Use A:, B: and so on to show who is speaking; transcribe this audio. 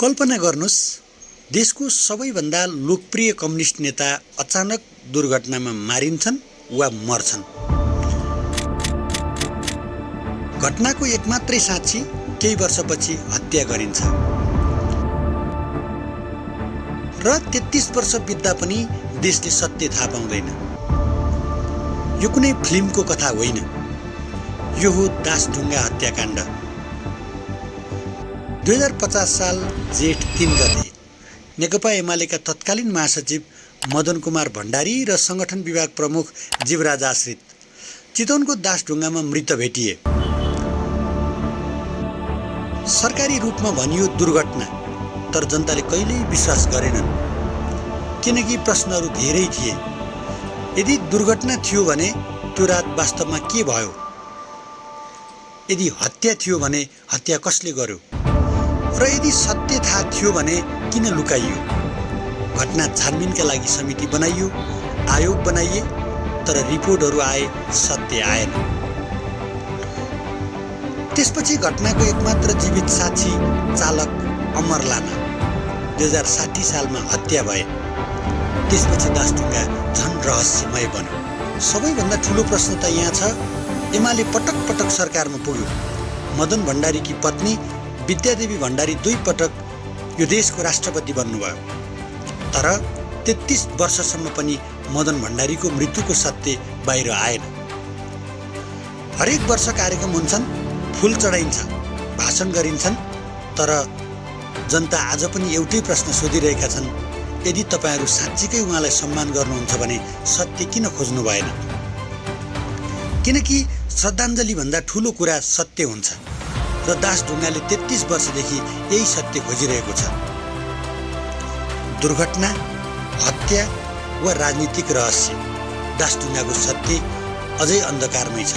A: कल्पना गर्नुस्, देशको सबैभन्दा लोकप्रिय कम्युनिस्ट नेता अचानक दुर्घटनामा मारिन्छन् वा मर्छन्। घटनाको एकमात्रै साक्षी केही वर्षपछि हत्या गरिन्छ र 33 वर्ष बित्दा पनि देशले सत्य थाहा पाउँदैन। यो कुनै फिल्मको कथा होइन, यो हो दासढुङ्गा हत्याकाण्ड। 2050 साल जेठ 3 गते नेकपा एमालेका तत्कालीन महासचिव मदन कुमार भण्डारी र संगठन विभाग प्रमुख जीवराज आश्रित चितवनको दासढुङ्गामा मृत भेटिए। सरकारी रूपमा भनियो दुर्घटना, तर जनताले कहिल्यै विश्वास गरेनन्, किनकि प्रश्नहरू धेरै थिए। यदि दुर्घटना थियो भने त्यो रात वास्तवमा के भयो? यदि हत्या थियो भने हत्या कसले गर्यो? र यदि सत्य थाहा थियो भने किन लुकाइयो? घटना छानबिनका लागि समिति बनाइयो, आयोग बनाइए, तर रिपोर्टहरू आए, सत्य आएन। त्यसपछि घटनाको एकमात्र जीवित साक्षी चालक अमर लामा 2060 सालमा हत्या भए। त्यसपछि दासढुङ्गा झन् रहस्यमय बन्यो। सबैभन्दा ठुलो प्रश्न त यहाँ छ, एमाले पटक पटक सरकारमा पुग्यो। मदन भण्डारीकी पत्नी विद्यादेवी भण्डारी 2 पटक यो देशको राष्ट्रपति बन्नुभयो, तर 33 वर्षसम्म पनि मदन भण्डारीको मृत्युको सत्य बाहिर आएन। हरेक वर्ष कार्यक्रम हुन्छन्, फुल चढाइन्छ, भाषण गरिन्छन्, तर जनता आज पनि एउटै प्रश्न सोधिरहेका छन्, यदि तपाईहरू साँच्चीकै उहाँलाई सम्मान गर्नुहुन्छ भने सत्य किन खोज्नु भएन? किनकि श्रद्धाञ्जली भन्दा ठुलो कुरा सत्य हुन्छ र दासढुङ्गाले 33 वर्षदेखि यही सत्य खोजिरहेको छ। दुर्घटना, हत्या वा राजनीतिक रहस्य, दासढुङ्गाको सत्य अझै अन्धकारमै छ।